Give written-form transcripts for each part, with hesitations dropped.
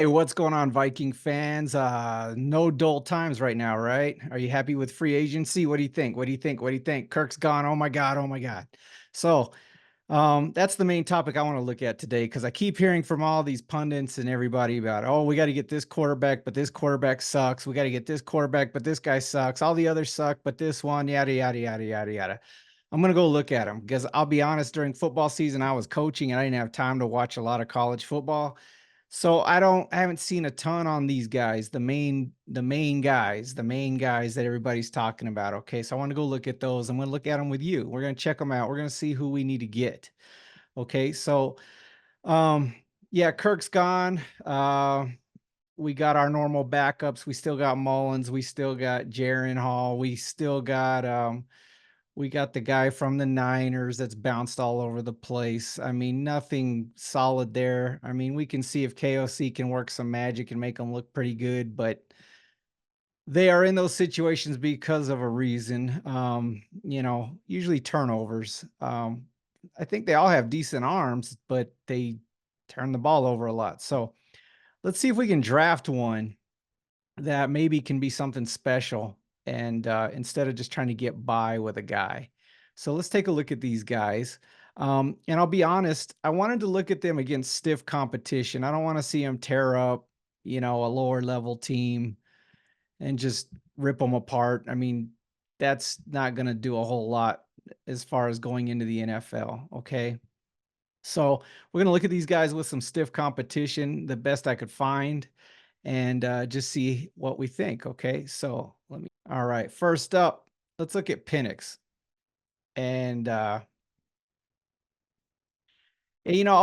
Hey, what's going on, Viking fans? No dull times right now, right? Are you happy with free agency? What do you think? What do you think? What do you think? Kirk's gone. Oh my God. Oh my God. So, that's the main topic I want to look at today because I keep hearing from all these pundits and everybody about, oh, we got to get this quarterback, but this quarterback sucks. We got to get this quarterback, but this guy sucks. All the others suck, but this one, yada, yada, yada, yada, yada. I'm going to go look at them because I'll be honest, during football season, I was coaching and I didn't have time to watch a lot of college football. So I haven't seen a ton on these guys, the main guys that everybody's talking about. Okay. So I want to go look at those. I'm going to look at them with you. We're going to check them out. We're going to see who we need to get. Okay. So, um, yeah, Kirk's gone. We got our normal backups. We still got Mullins. We still got Jaron Hall. We got the guy from the Niners that's bounced all over the place. I mean, nothing solid there. I mean, we can see if KOC can work some magic and make them look pretty good, but they are in those situations because of a reason. Usually turnovers. I think they all have decent arms, but they turn the ball over a lot. So let's see if we can draft one that maybe can be something special and instead of just trying to get by with a guy. So let's take a look at these guys. And I'll be honest, I wanted to look at them against stiff competition. I don't want to see them tear up, a lower level team and just rip them apart. I mean, that's not going to do a whole lot as far as going into the NFL. Okay. So we're going to look at these guys with some stiff competition, the best I could find, and just see what we think. Okay. So all right. First up, let's look at Penix. And, I'll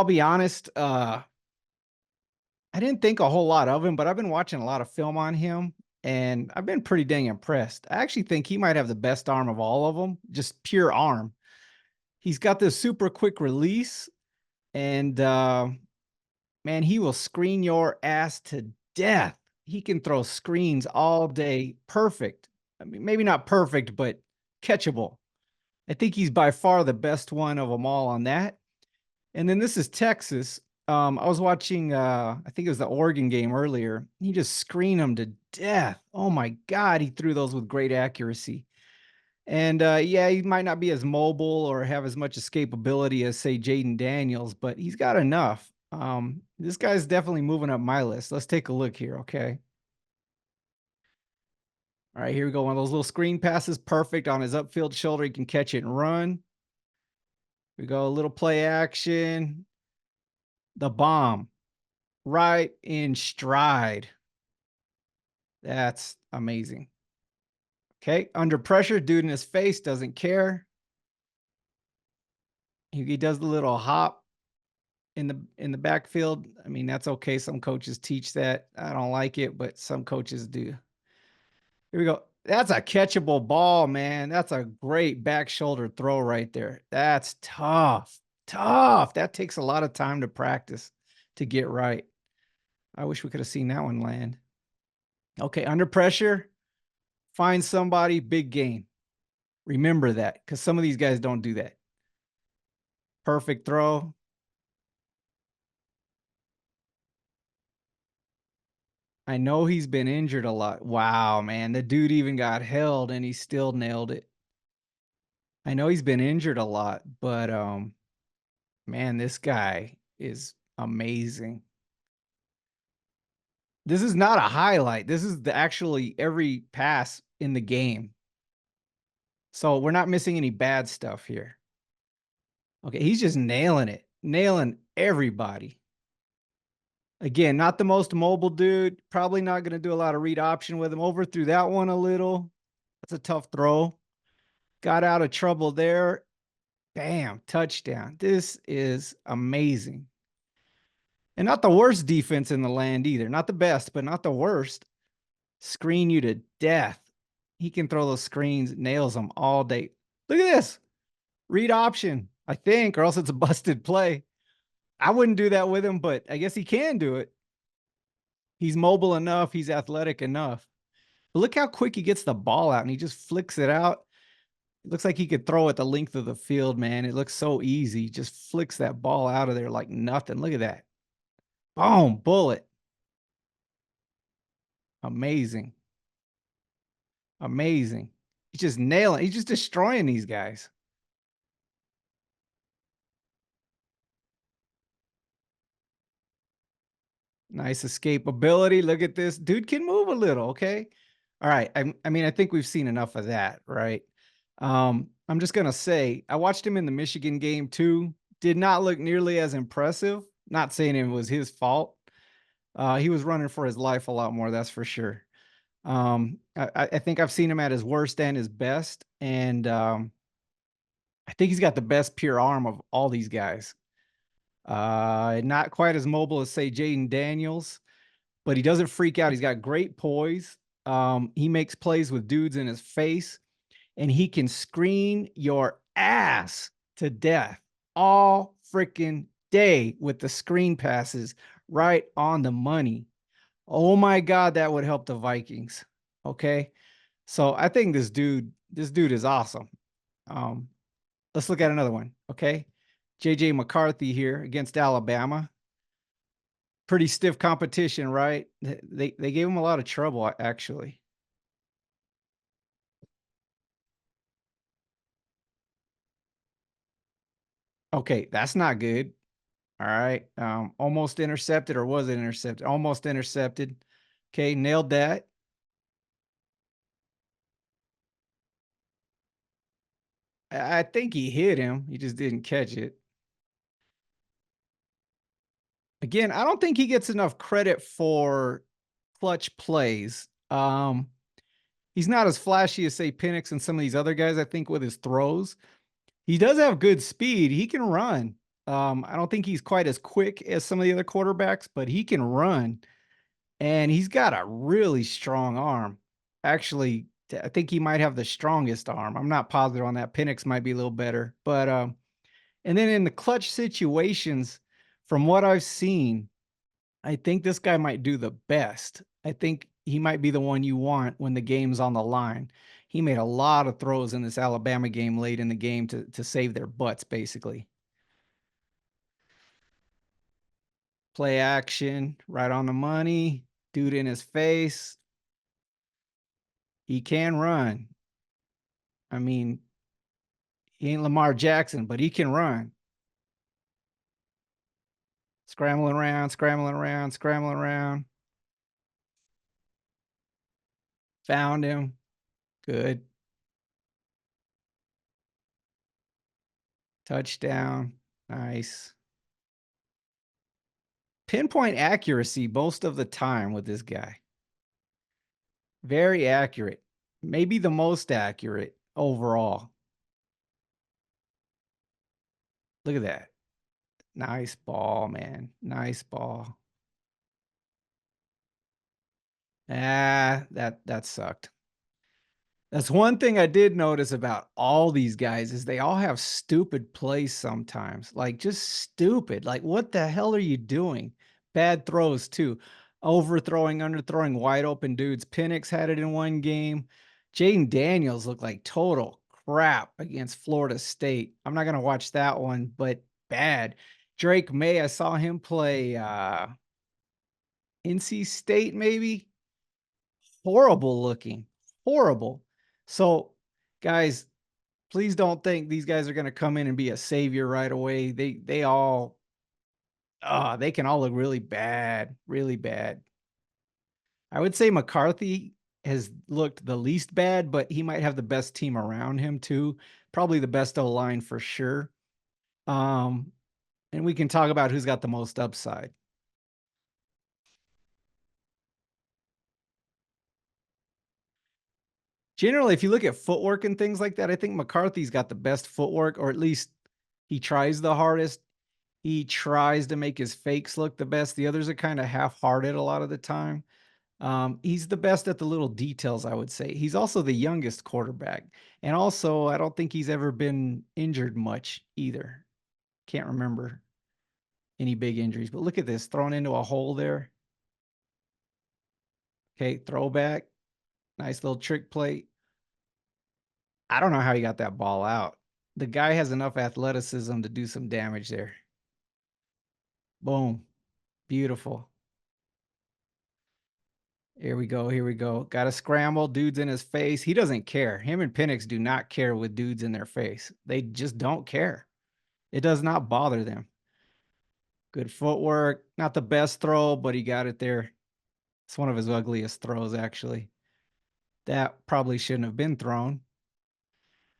be honest, I didn't think a whole lot of him, but I've been watching a lot of film on him and I've been pretty dang impressed. I actually think he might have the best arm of all of them, just pure arm. He's got this super quick release and, man, he will screen your ass to death. He can throw screens all day. Perfect. I mean, maybe not perfect, but catchable. I think he's by far the best one of them all on that. And then this is Texas. I was watching, I think it was the Oregon game earlier. He just screened them to death. Oh my God, he threw those with great accuracy. And yeah, he might not be as mobile or have as much escapability as, say, Jayden Daniels, but he's got enough. This guy's definitely moving up my list. Let's take a look here, okay? All right, here we go. One of those little screen passes, perfect on his upfield shoulder. He can catch it and run. We go a little play action. The bomb right in stride. That's amazing. Okay, under pressure, dude in his face doesn't care. He does the little hop in the backfield. I mean, that's okay. Some coaches teach that. I don't like it, but some coaches do. Here we go. That's a catchable ball, man. That's a great back shoulder throw right there. That's tough. Tough. That takes a lot of time to practice to get right. I wish we could have seen that one land. Okay, under pressure, find somebody, big game. Remember that because some of these guys don't do that. Perfect throw. I know he's been injured a lot. Wow, man. The dude even got held and he still nailed it. I know he's been injured a lot, but man, this guy is amazing. This is not a highlight. This is actually every pass in the game. So we're not missing any bad stuff here. Okay, he's just nailing it, nailing everybody. Again, not the most mobile dude. Probably not going to do a lot of read option with him. Overthrew that one a little. That's a tough throw. Got out of trouble there. Bam, touchdown. This is amazing. And not the worst defense in the land either. Not the best, but not the worst. Screen you to death. He can throw those screens, nails them all day. Look at this. Read option, I think, or else it's a busted play. I wouldn't do that with him, but I guess he can do it. He's mobile enough. He's athletic enough. But look how quick he gets the ball out and he just flicks it out. It looks like he could throw it the length of the field, man. It looks so easy. Just flicks that ball out of there like nothing. Look at that. Boom, bullet. Amazing. Amazing. He's just nailing. He's just destroying these guys. Nice escapability. Look at this. Dude can move a little, okay? All right. I mean, I think we've seen enough of that, right? I'm just gonna say I watched him in the Michigan game too. Did not look nearly as impressive. Not saying it was his fault. He was running for his life a lot more, that's for sure. I think I've seen him at his worst and his best, and I think he's got the best pure arm of all these guys. Not quite as mobile as say Jayden Daniels, but he doesn't freak out. He's got great poise. He makes plays with dudes in his face, and he can screen your ass to death all freaking day with the screen passes right on the money. Oh my God, that would help the Vikings. Okay. So I think this dude is awesome. Um, let's look at another one. Okay. JJ McCarthy here against Alabama. Pretty stiff competition, right? They gave him a lot of trouble, actually. Okay, that's not good. All right. Almost intercepted, or was it intercepted? Almost intercepted. Okay, nailed that. I think he hit him. He just didn't catch it. Again, I don't think he gets enough credit for clutch plays. He's not as flashy as say Penix and some of these other guys, I think, with his throws. He does have good speed. He can run. I don't think he's quite as quick as some of the other quarterbacks, but he can run. And he's got a really strong arm. Actually, I think he might have the strongest arm. I'm not positive on that. Penix might be a little better. But and then in the clutch situations, from what I've seen, I think this guy might do the best. I think he might be the one you want when the game's on the line. He made a lot of throws in this Alabama game late in the game to save their butts, basically. Play action, right on the money, dude in his face. He can run. I mean, he ain't Lamar Jackson, but he can run. Scrambling around, scrambling around, scrambling around. Found him. Good. Touchdown. Nice. Pinpoint accuracy most of the time with this guy. Very accurate. Maybe the most accurate overall. Look at that. Nice ball, man. Nice ball. That sucked. That's one thing I did notice about all these guys is they all have stupid plays sometimes. Like just stupid. Like what the hell are you doing? Bad throws too. Overthrowing, underthrowing, wide open dudes. Penix had it in one game. Jayden Daniels looked like total crap against Florida State. I'm not gonna watch that one, but bad. Drake Maye, I saw him play NC State, maybe. Horrible looking. Horrible. So, guys, please don't think these guys are going to come in and be a savior right away. They all they can all look really bad, really bad. I would say McCarthy has looked the least bad, but he might have the best team around him too. Probably the best O line for sure. Um, and we can talk about who's got the most upside. Generally, if you look at footwork and things like that, I think McCarthy's got the best footwork, or at least he tries the hardest. He tries to make his fakes look the best. The others are kind of half-hearted a lot of the time. He's the best at the little details, I would say. He's also the youngest quarterback. And also, I don't think he's ever been injured much either. Can't remember any big injuries. But look at this, thrown into a hole there. Okay, throwback. Nice little trick play. I don't know how he got that ball out. The guy has enough athleticism to do some damage there. Boom. Beautiful. Here we go. Here we go. Got to scramble. Dude's in his face. He doesn't care. Him and Penix do not care with dudes in their face. They just don't care. It does not bother them. Good footwork. Not the best throw, but he got it there. It's one of his ugliest throws, actually. That probably shouldn't have been thrown.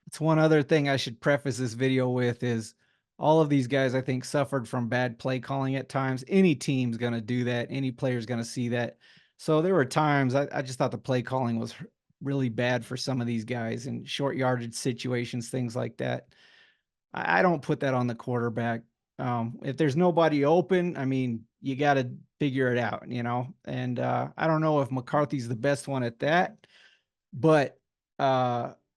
It's one other thing I should preface this video with is all of these guys, I think, suffered from bad play calling at times. Any team's going to do that. Any player's going to see that. So there were times I just thought the play calling was really bad for some of these guys in short yardage situations, things like that. I don't put that on the quarterback. If there's nobody open, I mean, you got to figure it out, you know? And I don't know if McCarthy's the best one at that, but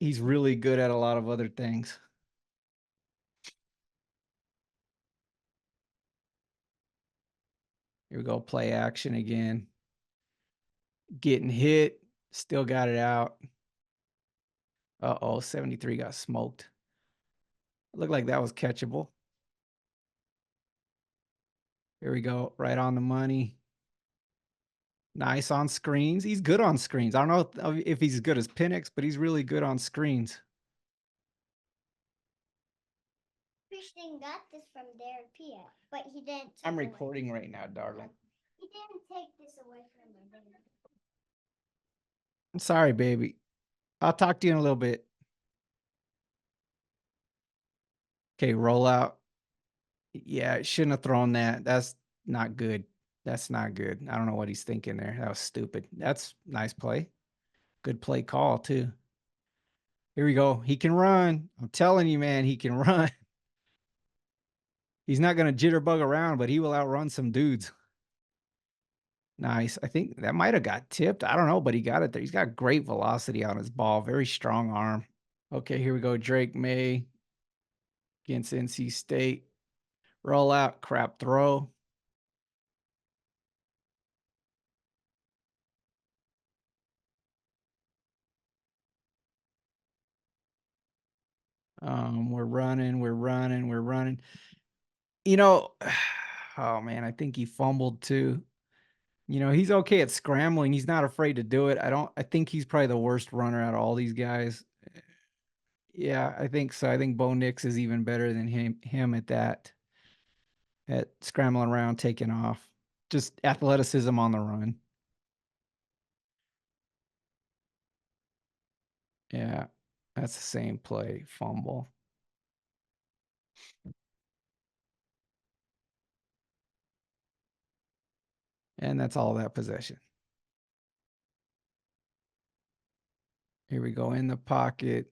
he's really good at a lot of other things. Here we go, play action again. Getting hit, still got it out. Uh-oh, 73 got smoked. It looked like that was catchable. Here we go, right on the money. Nice on screens. He's good on screens. I don't know if he's as good as Penix, but he's really good on screens. Christian got this from their Pia, but he didn't. I'm recording right now, darling. He didn't take this away from her. I'm sorry, baby. I'll talk to you in a little bit. Okay, roll out. Yeah, shouldn't have thrown that. That's not good. That's not good. I don't know what he's thinking there. That was stupid. That's nice play. Good play call, too. Here we go. He can run. I'm telling you, man, he can run. He's not going to jitterbug around, but he will outrun some dudes. Nice. I think that might have got tipped. I don't know, but he got it there. He's got great velocity on his ball. Very strong arm. Okay, here we go. Drake Maye against NC State. Roll out, crap throw. We're running, we're running, we're running. You know, oh man, I think he fumbled too. You know, he's okay at scrambling. He's not afraid to do it. I think he's probably the worst runner out of all these guys. Yeah, I think so. I think Bo Nix is even better than him at that, at scrambling around, taking off. Just athleticism on the run. Yeah, that's the same play, fumble. And that's all that possession. Here we go in the pocket.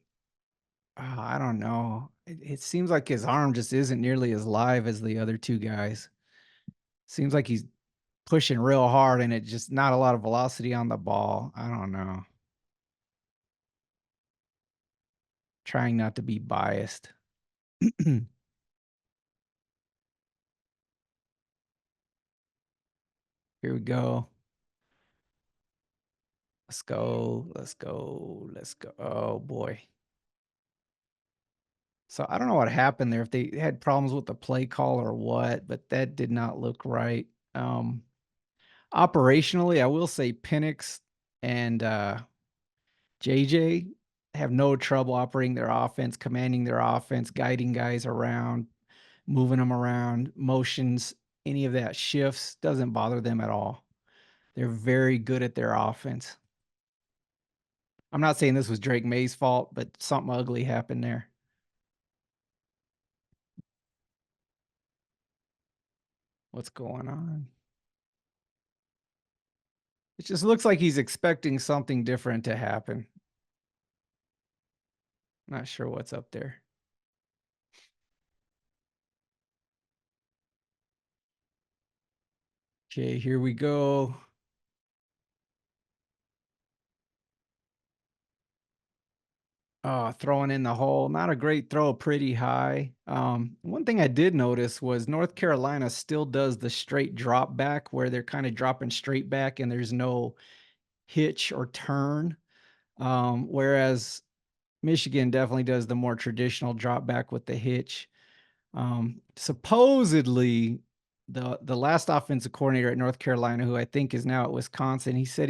I don't know. It seems like his arm just isn't nearly as live as the other two guys. Seems like he's pushing real hard and it just not a lot of velocity on the ball. I don't know. Trying not to be biased. Here we go. Let's go. Let's go. Let's go. Oh boy. So I don't know what happened there, if they had problems with the play call or what, but that did not look right. Operationally, I will say Penix and JJ have no trouble operating their offense, commanding their offense, guiding guys around, moving them around, motions, any of that shifts doesn't bother them at all. They're very good at their offense. I'm not saying this was Drake May's fault, but something ugly happened there. What's going on? It just looks like he's expecting something different to happen. Not sure what's up there. Okay, here we go. Throwing in the hole. Not a great throw, pretty high. One thing I did notice was North Carolina still does the straight drop back where they're kind of dropping straight back and there's no hitch or turn. Whereas Michigan definitely does the more traditional drop back with the hitch. Supposedly, the last offensive coordinator at North Carolina, who I think is now at Wisconsin, he said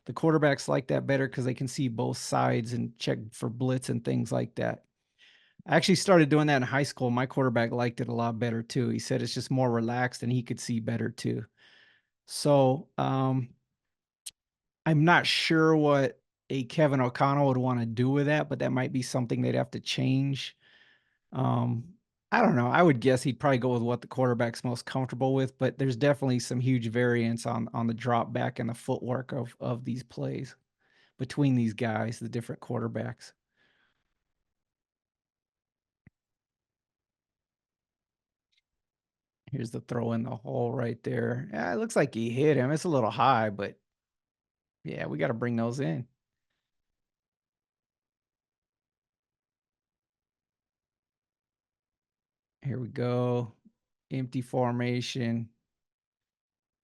The quarterbacks like that better because they can see both sides and check for blitz and things like that. I actually started doing that in high school. My quarterback liked it a lot better too. He said it's just more relaxed and he could see better too. So I'm not sure what a Kevin O'Connell would want to do with that, but that might be something they'd have to change. Um, I don't know. I would guess he'd probably go with what the quarterback's most comfortable with, but there's definitely some huge variance on the drop back and the footwork of these plays between these guys, the different quarterbacks. Here's the throw in the hole right there. Yeah, it looks like he hit him. It's a little high, but yeah, we got to bring those in. Here we go. Empty formation.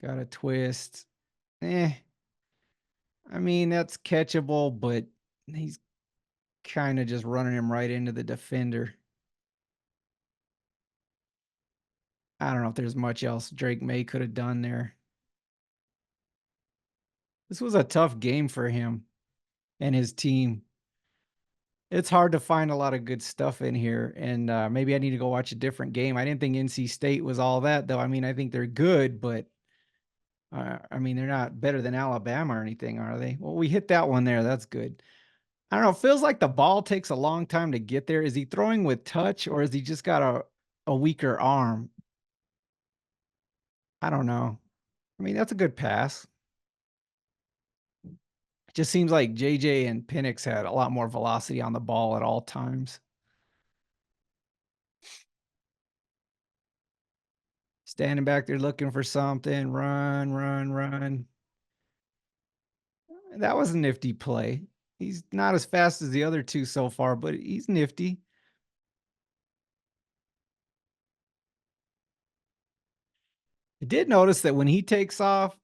Got a twist. Eh. I mean, that's catchable, but he's kind of just running him right into the defender. I don't know if there's much else Drake Maye could have done there. This was a tough game for him and his team. It's hard to find a lot of good stuff in here, and maybe I need to go watch a different game. I didn't think NC State was all that, though. I mean, I think they're good, but I mean, they're not better than Alabama or anything, are they? Well, we hit that one there. That's good. I don't know. It feels like the ball takes a long time to get there. Is he throwing with touch or has he just got a weaker arm? I don't know. I mean, that's a good pass. It just seems like JJ and Penix had a lot more velocity on the ball at all times. Standing back there looking for something. Run, run, run. That was a nifty play. He's not as fast as the other two so far, but he's nifty. I did notice that when he takes off,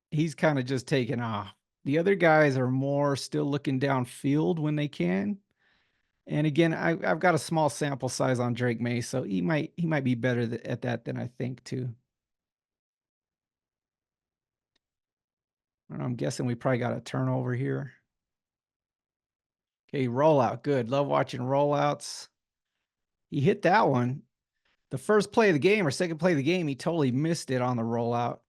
he's kind of just taking off. The other guys are more still looking downfield when they can. And again, I've got a small sample size on Drake Maye, so he might be better at that than I think too. I'm guessing we probably got a turnover here. Okay, rollout, good. Love watching rollouts. He hit that one. The first play of the game or second play of the game, he totally missed it on the rollout.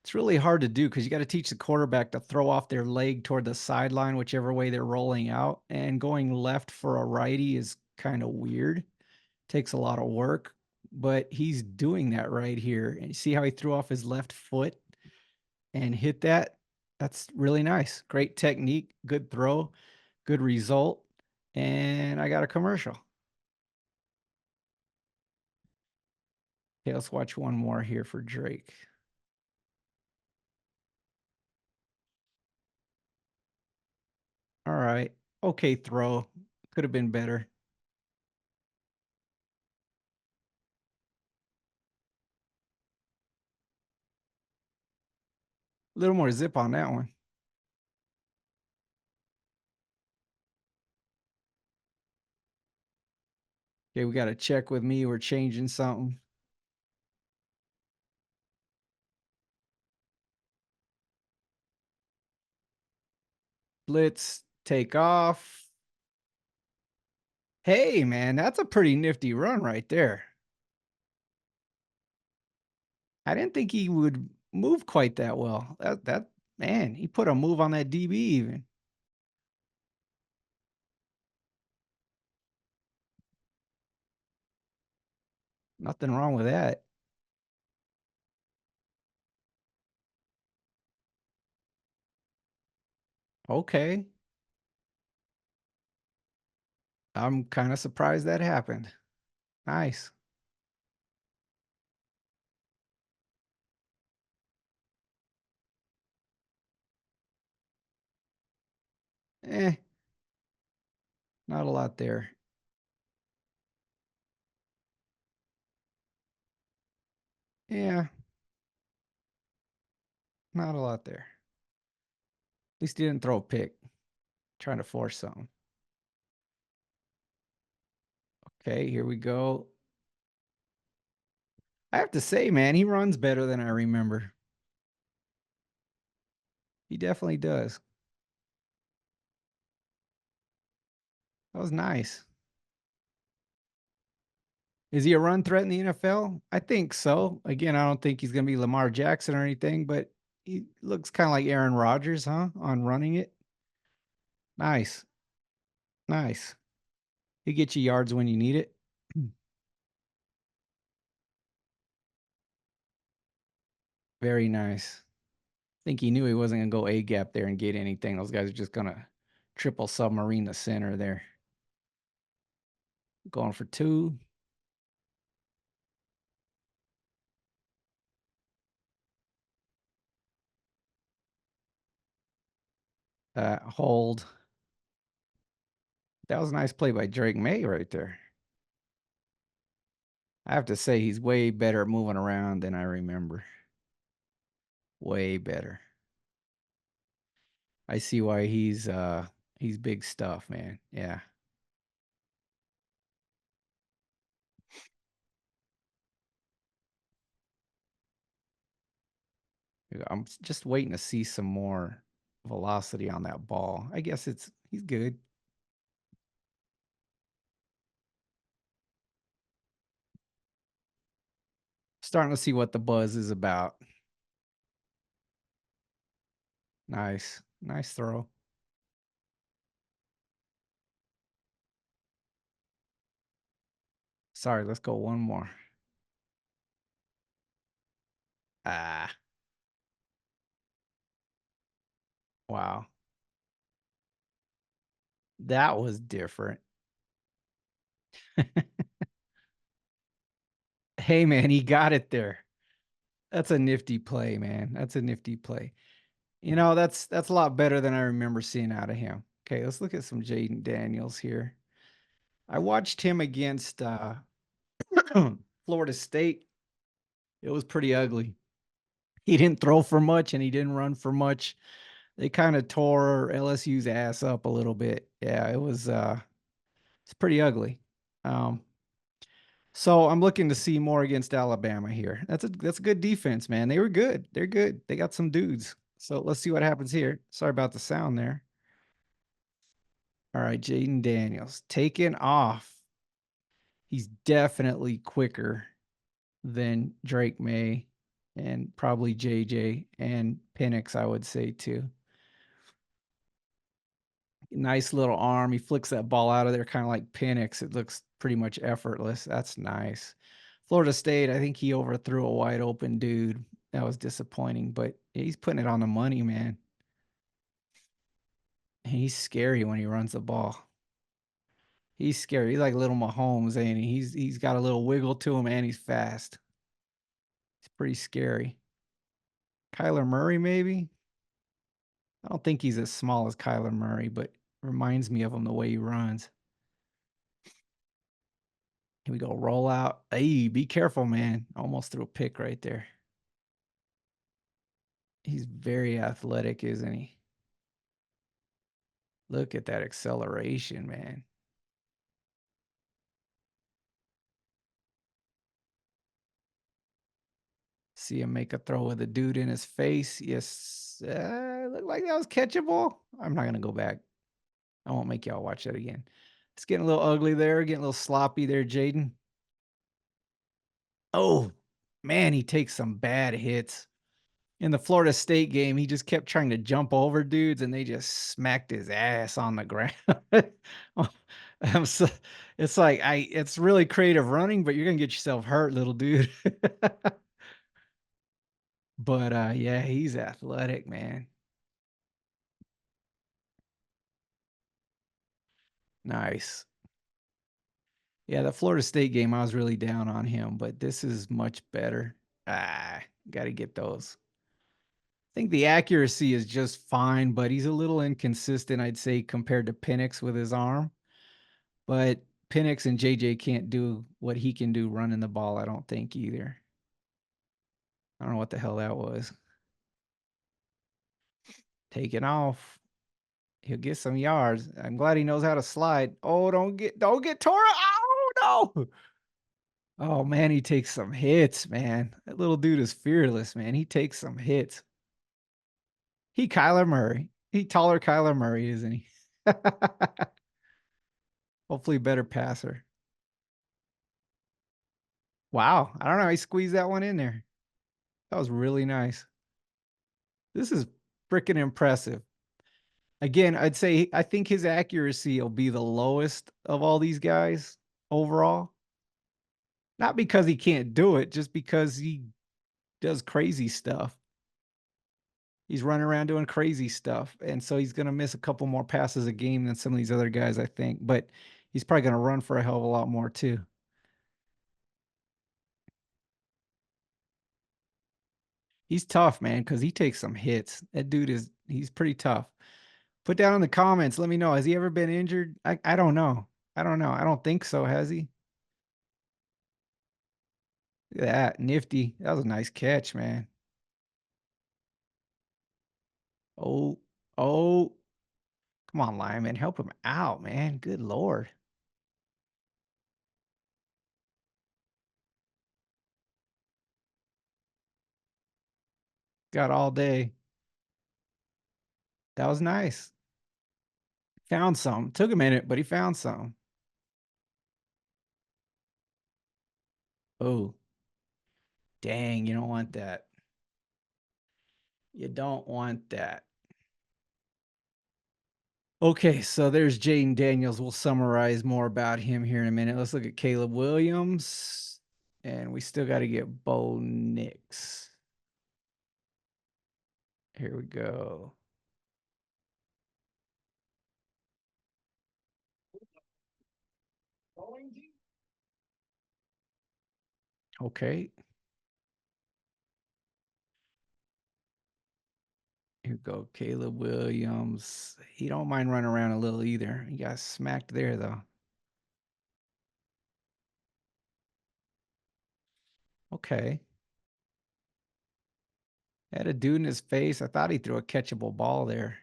It's really hard to do because you got to teach the quarterback to throw off their leg toward the sideline, whichever way they're rolling out. And going left for a righty is kind of weird. Takes a lot of work, but he's doing that right here. And you see how he threw off his left foot and hit that? That's really nice. Great technique, good throw, good result. And I got a commercial. Okay, let's watch one more here for Drake. All right. Okay, throw. Could have been better. A little more zip on that one. Okay, we got to check with me. We're changing something. Blitz, take off. Hey, man, that's a pretty nifty run right there. I didn't think he would move quite that well. That man, he put a move on that DB even. Nothing wrong with that. Okay. I'm kind of surprised that happened. Nice. Eh, not a lot there. Yeah, not a lot there. At least he didn't throw a pick. Trying to force something. Okay, here we go. I have to say, man, he runs better than I remember. He definitely does. That was nice. Is he a run threat in the NFL? I think so. Again, I don't think he's going to be Lamar Jackson or anything, but he looks kind of like Aaron Rodgers, huh? On running it. Nice. Nice. He gets you yards when you need it. Very nice. Think he knew he wasn't going to go A gap there and get anything. Those guys are just going to triple submarine the center there. Going for two. Hold. That was a nice play by Drake Maye right there. I have to say he's way better at moving around than I remember. Way better. I see why he's big stuff, man. Yeah. I'm just waiting to see some more velocity on that ball. I guess he's good. Starting to see what the buzz is about. Nice. Nice throw. Sorry, let's go one more. Ah, wow. That was different. Hey man, he got it there. That's a nifty play, man. That's a nifty play. That's a lot better than I remember seeing out of him. Okay, let's look at some Jayden Daniels here. I watched him against Florida State. It was pretty ugly. He didn't throw for much and he didn't run for much. They kind of tore LSU's ass up a little bit. Yeah, it's pretty ugly. Um, so I'm looking to see more against Alabama here. That's a good defense, man. They were good. They're good. They got some dudes. So let's see what happens here. Sorry about the sound there. All right, Jayden Daniels taking off. He's definitely quicker than Drake Maye and probably JJ and Penix, I would say too. Nice little arm. He flicks that ball out of there kind of like Penix. It looks pretty much effortless. That's nice. Florida State, I think he overthrew a wide open dude. That was disappointing, but he's putting it on the money, man. He's scary when he runs the ball. He's scary. He's like little Mahomes, ain't he? He's got a little wiggle to him and he's fast. It's pretty scary. Kyler Murray, maybe? I don't think he's as small as Kyler Murray, but reminds me of him the way he runs. Here we go. Roll out. Hey, be careful, man. Almost threw a pick right there. He's very athletic, isn't he? Look at that acceleration, man. See him make a throw with a dude in his face. Yes. Looked like that was catchable. I'm not going to go back. I won't make y'all watch that again. It's getting a little ugly there, getting a little sloppy there, Jayden. Oh, man, he takes some bad hits. In the Florida State game, he just kept trying to jump over dudes and they just smacked his ass on the ground. So, it's really creative running, but you're gonna get yourself hurt, little dude. But yeah, he's athletic, man. Nice. Yeah, the Florida State game, I was really down on him, but this is much better. Gotta get those. I think the accuracy is just fine, but he's a little inconsistent, I'd say, compared to Penix with his arm. But Penix and JJ can't do what he can do running the ball, I don't think either. I don't know what the hell that was. Taking off. He'll get some yards. I'm glad he knows how to slide. Oh, don't get tore up. Oh no. Oh man, he takes some hits, man. That little dude is fearless, man. He takes some hits. He Kyler Murray. He taller Kyler Murray, isn't he? Hopefully, better passer. Wow. I don't know how he squeezed that one in there. That was really nice. This is freaking impressive. Again, I'd say I think his accuracy will be the lowest of all these guys overall. Not because he can't do it, just because he does crazy stuff. He's running around doing crazy stuff, and so he's gonna miss a couple more passes a game than some of these other guys, I think, but he's probably gonna run for a hell of a lot more too. He's tough, man, because he takes some hits. That dude he's pretty tough. Put down in the comments, let me know. Has he ever been injured? I don't know. I don't know. I don't think so, has he? Look at that. Nifty. That was a nice catch, man. Oh, oh. Come on, Lyman. Help him out, man. Good Lord. Got all day. That was nice. Found some. Took a minute, but he found some. Oh, dang. You don't want that. You don't want that. Okay, so there's Jayden Daniels. We'll summarize more about him here in a minute. Let's look at Caleb Williams. And we still got to get Bo Nix. Here we go. Okay. Here we go. Caleb Williams. He don't mind running around a little either. He got smacked there, though. Okay. Had a dude in his face. I thought he threw a catchable ball there.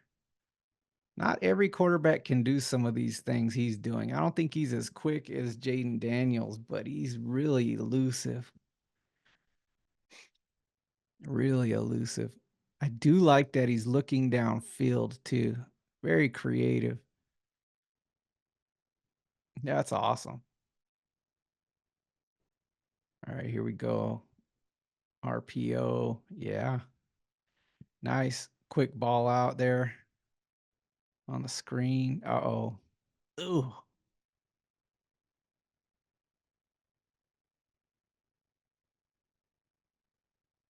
Not every quarterback can do some of these things he's doing. I don't think he's as quick as Jayden Daniels, but he's really elusive. Really elusive. I do like that he's looking downfield too. Very creative. That's awesome. All right, here we go. RPO. Yeah. Nice. Quick ball out there on the screen. Uh-oh. Ooh.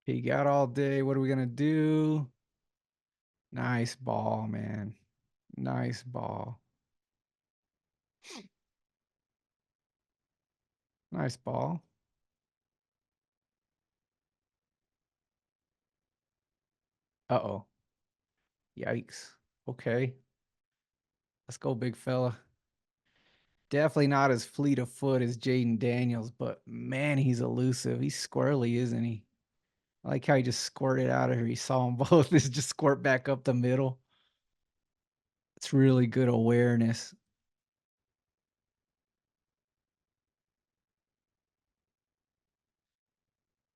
He got all day. What are we going to do? Nice ball, man. Nice ball. Nice ball. Uh-oh. Yikes. Okay. Let's go, big fella. Definitely not as fleet of foot as Jayden Daniels, but man, he's elusive. He's squirrely, isn't he? I like how he just squirted out of here. He saw them both. This just squirt back up the middle. It's really good awareness.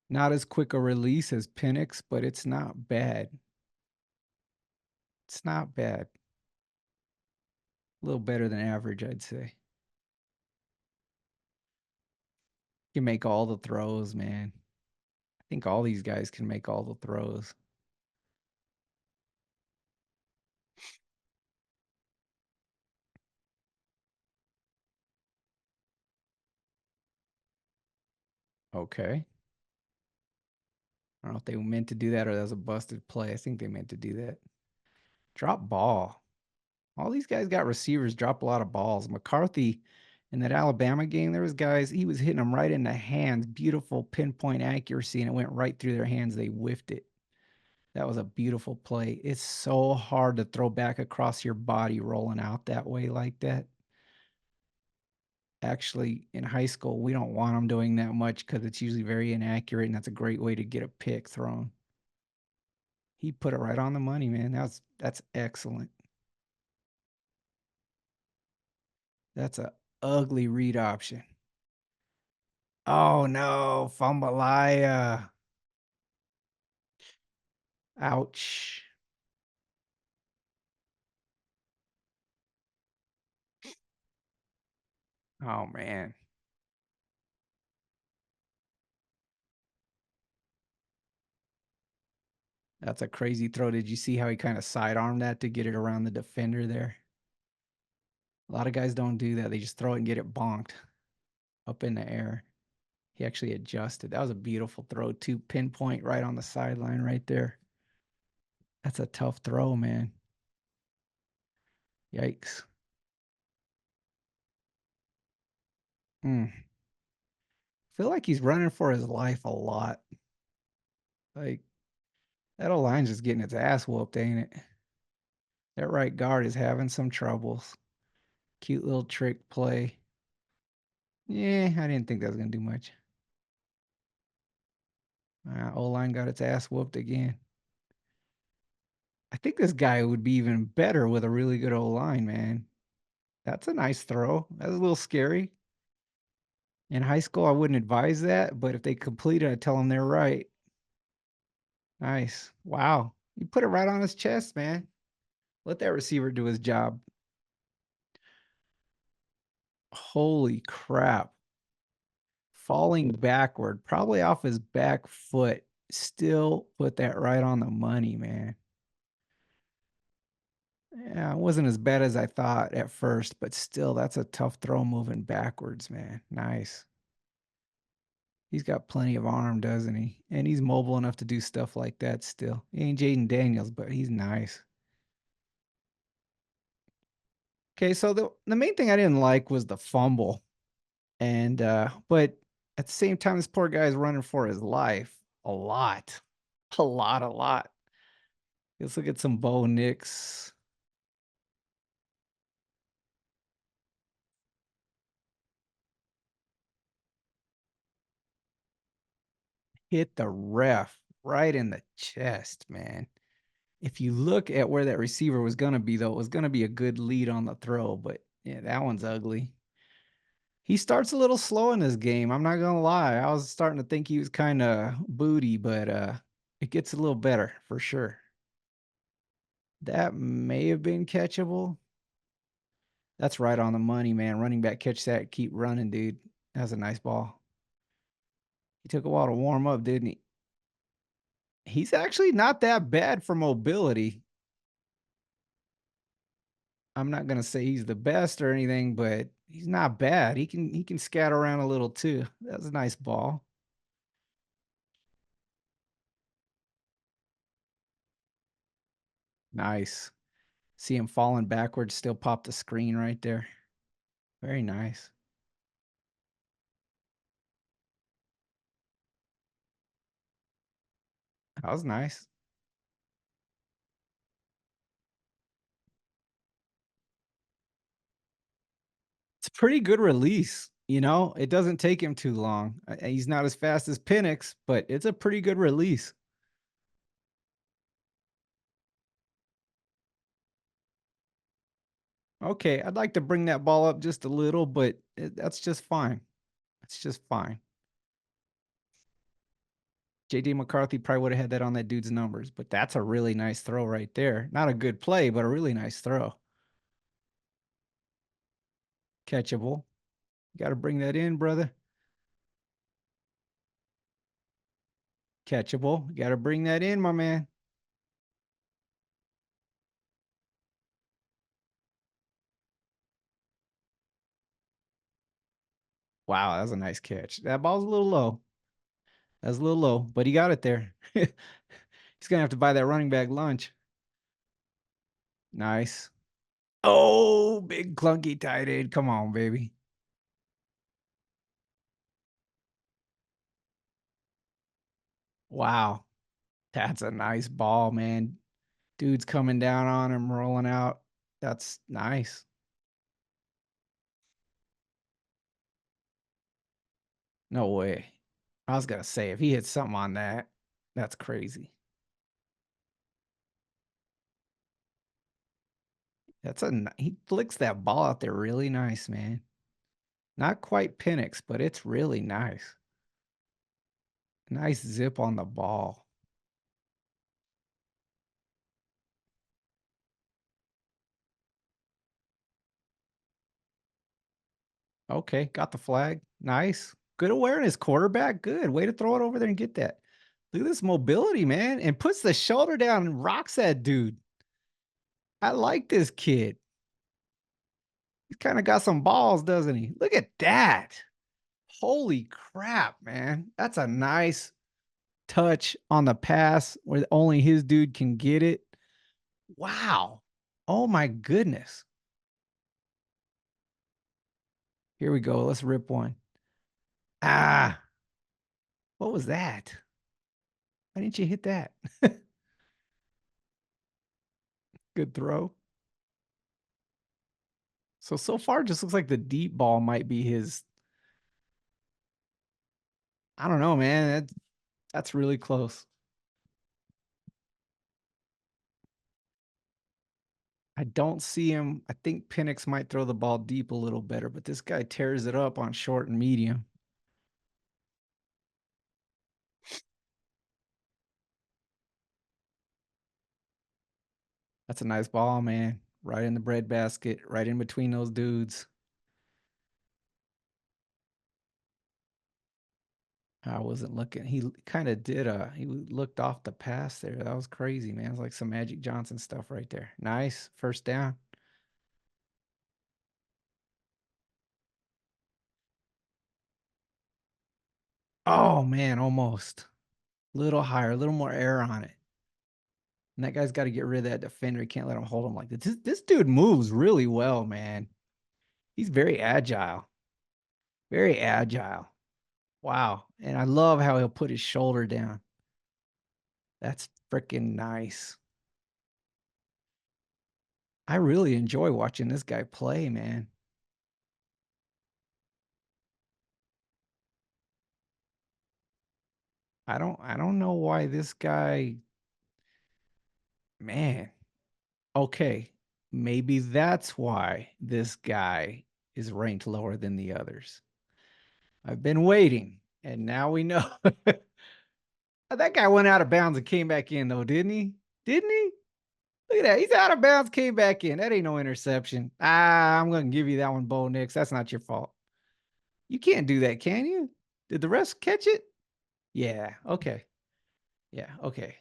Not as quick a release as Penix, but it's not bad. It's not bad. A little better than average, I'd say. You can make all the throws, man. I think all these guys can make all the throws. Okay. I don't know if they meant to do that or that was a busted play. I think they meant to do that. Drop ball. All these guys got receivers drop a lot of balls. McCarthy in that Alabama game, there was guys, he was hitting them right in the hands. Beautiful pinpoint accuracy, and it went right through their hands. They whiffed it. That was a beautiful play. It's so hard to throw back across your body rolling out that way like that. Actually, in high school, we don't want them doing that much because it's usually very inaccurate, and that's a great way to get a pick thrown. He put it right on the money, man. That's excellent. That's a ugly read option. Oh no, Fambalaya. Ouch. Oh man. That's a crazy throw. Did you see how he kind of sidearmed that to get it around the defender there? A lot of guys don't do that. They just throw it and get it bonked up in the air. He actually adjusted. That was a beautiful throw, too. Pinpoint right on the sideline right there. That's a tough throw, man. Yikes. Mm. Feel like he's running for his life a lot. Like that old line's just getting its ass whooped, ain't it? That right guard is having some troubles. Cute little trick play. Yeah, I didn't think that was gonna do much. O line got its ass whooped again. I think this guy would be even better with a really good O line, man. That's a nice throw. That's a little scary. In high school, I wouldn't advise that, but if they complete it, I tell them they're right. Nice. Wow. You put it right on his chest, man. Let that receiver do his job. Holy crap. Falling backward, probably off his back foot. Still put that right on the money, man. Yeah, it wasn't as bad as I thought at first, but still, that's a tough throw moving backwards, man. Nice. He's got plenty of arm, doesn't he? And he's mobile enough to do stuff like that still. He ain't Jayden Daniels, but he's nice. Okay, so the main thing I didn't like was the fumble. And but at the same time, this poor guy is running for his life a lot. A lot, a lot. Let's look at some Bo Nix. Hit the ref right in the chest, man. If you look at where that receiver was gonna be, though, it was gonna be a good lead on the throw, but yeah, that one's ugly. He starts a little slow in this game. I'm not gonna lie. I was starting to think he was kind of booty, but it gets a little better for sure. That may have been catchable. That's right on the money, man. Running back catch that, keep running, dude. That's a nice ball. He took a while to warm up, didn't he? He's actually not that bad for mobility. I'm not gonna say he's the best or anything, but he's not bad. He can scatter around a little too. That's a nice ball. Nice. See him falling backwards, still pop the screen right there. Very nice. That was nice. It's a pretty good release. It doesn't take him too long. He's not as fast as Penix, but it's a pretty good release. Okay, I'd like to bring that ball up just a little, but that's just fine. It's just fine. JD McCarthy probably would have had that on that dude's numbers, but that's a really nice throw right there. Not a good play, but a really nice throw. Catchable. Got to bring that in, brother. Catchable. Got to bring that in, my man. Wow, that was a nice catch. That ball's a little low. That's a little low, but he got it there. He's gonna have to buy that running back lunch. Nice. Oh, big clunky tight end. Come on, baby. Wow. That's a nice ball, man. Dude's coming down on him, rolling out. That's nice. No way. I was gonna say if he hits something on that, that's crazy. He flicks that ball out there really nice, man. Not quite Penix, but it's really nice. Nice zip on the ball. Okay, got the flag. Nice. Good awareness, quarterback. Good. Way to throw it over there and get that. Look at this mobility, man. And puts the shoulder down and rocks that dude. I like this kid. He's kind of got some balls, doesn't he? Look at that. Holy crap, man. That's a nice touch on the pass where only his dude can get it. Wow. Oh my goodness. Here we go. Let's rip one. Ah, what was that? Why didn't you hit that? Good throw. So far, it just looks like the deep ball might be his. I don't know, man. That's really close. I don't see him. I think Penix might throw the ball deep a little better, but this guy tears it up on short and medium. That's a nice ball, man. Right in the breadbasket, right in between those dudes. I wasn't looking. He kind of did he looked off the pass there. That was crazy, man. It's like some Magic Johnson stuff right there. Nice. First down. Oh man, almost. A little higher, a little more air on it. And that guy's got to get rid of that defender. He can't let him hold him like this. This dude moves really well, man. He's very agile. Very agile. Wow. And I love how he'll put his shoulder down. That's freaking nice. I really enjoy watching this guy play, man. I don't know why this guy, man. Okay. Maybe that's why this guy is ranked lower than the others. I've been waiting, and now we know. That guy went out of bounds and came back in, though, didn't he? Didn't he? Look at that. He's out of bounds, came back in. That ain't no interception. I'm going to give you that one, Bo Nix. That's not your fault. You can't do that, can you? Did the rest catch it? Yeah. Okay. Yeah. Okay.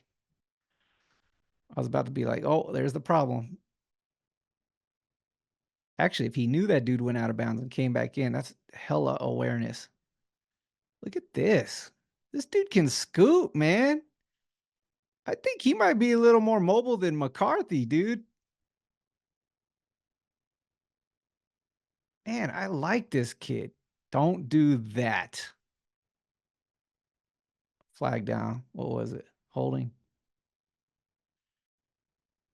I was about to be like, oh, there's the problem. Actually, if he knew that dude went out of bounds and came back in, that's hella awareness. Look at this. This dude can scoop, man. I think he might be a little more mobile than McCarthy, dude. Man, I like this kid. Don't do that. Flag down. What was it? Holding.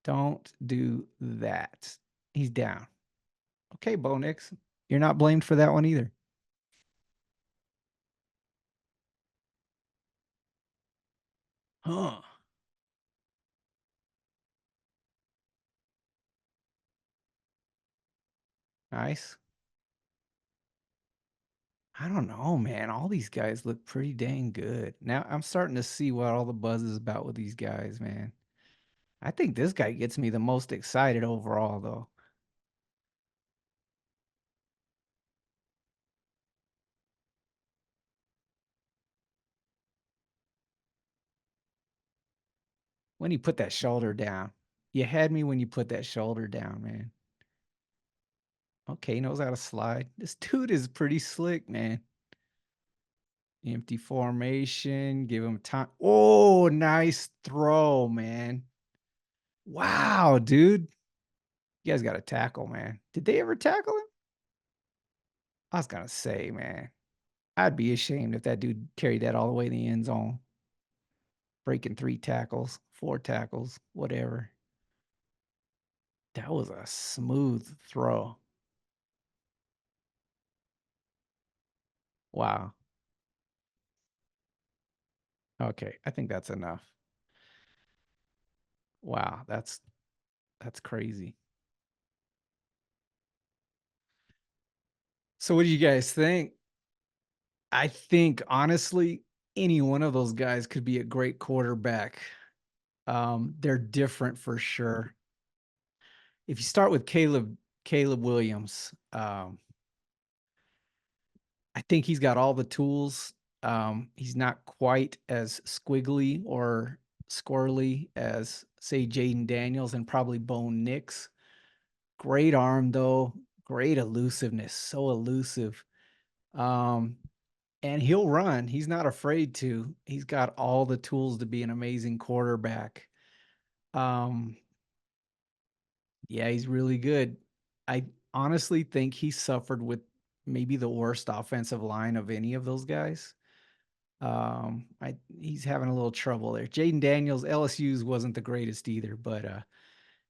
Don't do that. He's down. Okay, Bo Nix. You're not blamed for that one either. Huh. Nice. I don't know, man. All these guys look pretty dang good. Now I'm starting to see what all the buzz is about with these guys, man. I think this guy gets me the most excited overall, though. When he put that shoulder down. You had me when you put that shoulder down, man. Okay, knows how to slide. This dude is pretty slick, man. Empty formation, give him time. Oh, nice throw, man. Wow, dude. You guys got to tackle, man. Did they ever tackle him? I was gonna say, man, I'd be ashamed if that dude carried that all the way in the end zone, breaking 3 tackles, 4 tackles, whatever. That was a smooth throw. Wow. Okay, I think that's enough. Wow, that's crazy. So what do you guys think? I think honestly, any one of those guys could be a great quarterback. They're different for sure. If you start with Caleb Williams, I think he's got all the tools. He's not quite as squiggly or squirrely as, say, Jayden Daniels and probably Bo Nix. Great arm, though. Great elusiveness. So elusive. Um, and he'll run. He's not afraid to. He's got all the tools to be an amazing quarterback. Um, yeah, he's really good. I honestly think he suffered with maybe the worst offensive line of any of those guys. I He's having a little trouble there. Jayden Daniels, LSU's wasn't the greatest either, but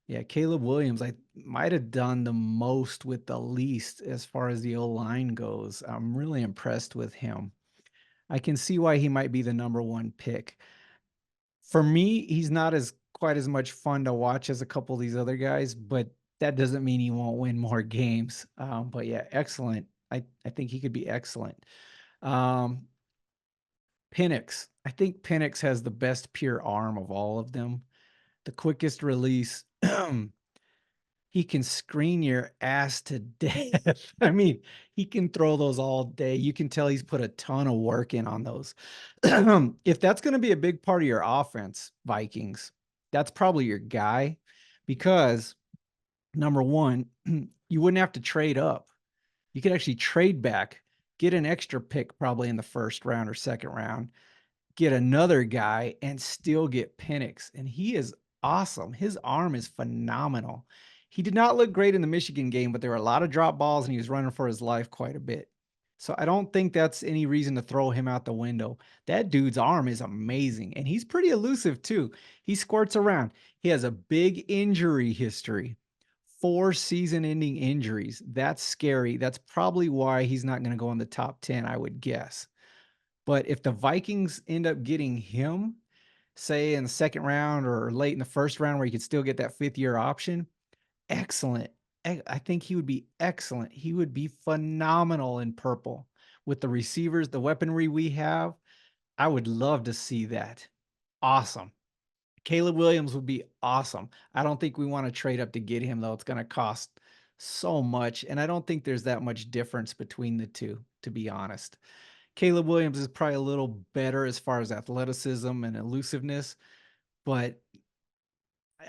yeah, Caleb Williams, I might have done the most with the least as far as the O line goes. I'm really impressed with him. I can see why he might be the number one pick. For me, he's not as quite as much fun to watch as a couple of these other guys, but that doesn't mean he won't win more games. But yeah, excellent. I think he could be excellent. Um, Penix. I think Penix has the best pure arm of all of them. The quickest release. He can screen your ass to death. I mean, he can throw those all day. You can tell he's put a ton of work in on those. If that's going to be a big part of your offense, Vikings, that's probably your guy because number one, you wouldn't have to trade up. You could actually trade back, get an extra pick probably in the first round or second round, get another guy and still get Penix, and he is awesome. His arm is phenomenal. He did not look great in the Michigan game, but there were a lot of drop balls, and he was running for his life quite a bit. So I don't think that's any reason to throw him out the window. That dude's arm is amazing, and he's pretty elusive too. He squirts around. He has a big injury history. 4 season-ending injuries. That's scary. That's probably why he's not going to go in the top 10, I would guess. But if the Vikings end up getting him, say in the second round or late in the first round where you could still get that 5th-year option, excellent. I think he would be excellent. He would be phenomenal in purple. With the receivers, the weaponry we have, I would love to see that. Awesome. Caleb Williams would be awesome. I don't think we want to trade up to get him, though. It's going to cost so much, and I don't think there's that much difference between the two, to be honest. Caleb Williams is probably a little better as far as athleticism and elusiveness, but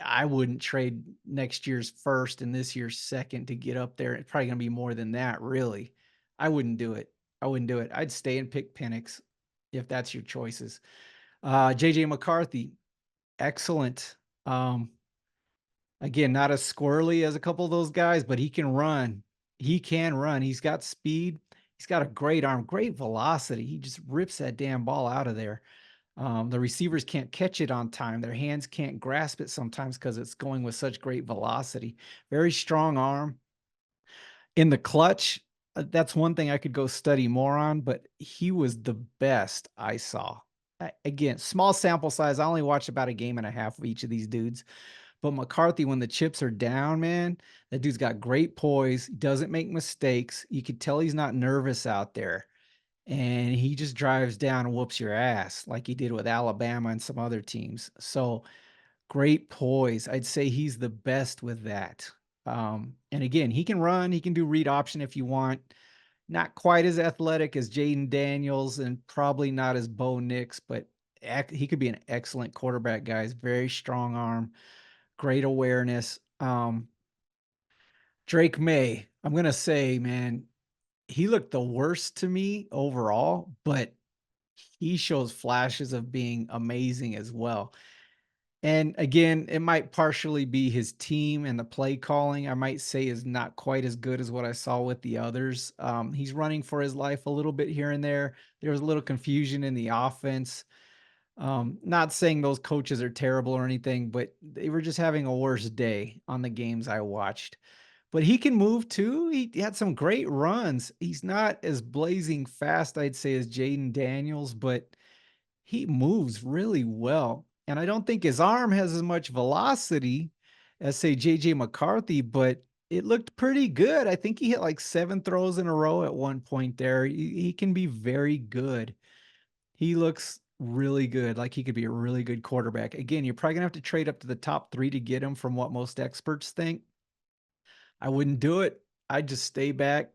I wouldn't trade next year's first and this year's second to get up there. It's probably going to be more than that, really. I wouldn't do it. I wouldn't do it. I'd stay and pick Penix if that's your choices. JJ McCarthy, excellent. Um, Again, not as squirrely as a couple of those guys, but he can run. He can run. He's got speed. He's got a great arm, great velocity. He just rips that damn ball out of there. The receivers can't catch it on time. Their hands can't grasp it sometimes because it's going with such great velocity. Very strong arm. In the clutch, that's one thing I could go study more on, but he was the best I saw. Again, small sample size. I only watched about a game and a half of each of these dudes. But McCarthy, when the chips are down, man, that dude's got great poise. He doesn't make mistakes. You could tell he's not nervous out there. And he just drives down and whoops your ass like he did with Alabama and some other teams. So great poise. I'd say he's the best with that. And again, he can run, he can do read option if you want. Not quite as athletic as Jayden Daniels and probably not as Bo Nix, but he could be an excellent quarterback, guys. Very strong arm, great awareness. Drake May, I'm gonna say, man, he looked the worst to me overall, but he shows flashes of being amazing as well. And again, it might partially be his team and the play calling, I might say is not quite as good as what I saw with the others. He's running for his life a little bit here and there. There was a little confusion in the offense. Not saying those coaches are terrible or anything, but they were just having a worse day on the games I watched. But he can move too. He had some great runs. He's not as blazing fast, I'd say, as Jayden Daniels, but he moves really well. And I don't think his arm has as much velocity as, say, JJ McCarthy, but it looked pretty good. I think he hit like 7 throws in a row at one point there. He can be very good. He looks really good, like he could be a really good quarterback. Again, you're probably gonna have to trade up to the top 3 to get him from what most experts think. I wouldn't do it. I'd just stay back,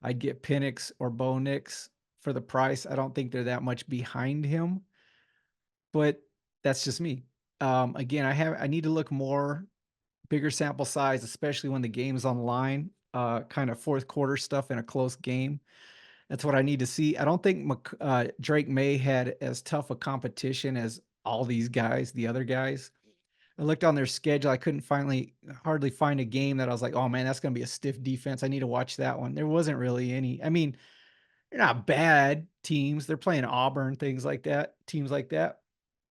I'd get Penix or Bo Nix for the price. I don't think they're that much behind him, but that's just me. Again, I need to look more bigger sample size, especially when the game's online. Kind of fourth quarter stuff in a close game. That's what I need to see. I don't think Drake May had as tough a competition as all these guys, the other guys. I looked on their schedule. I couldn't hardly find a game that I was like, oh man, that's going to be a stiff defense. I need to watch that one. There wasn't really any. I mean, they're not bad teams. They're playing Auburn, things like that, teams like that,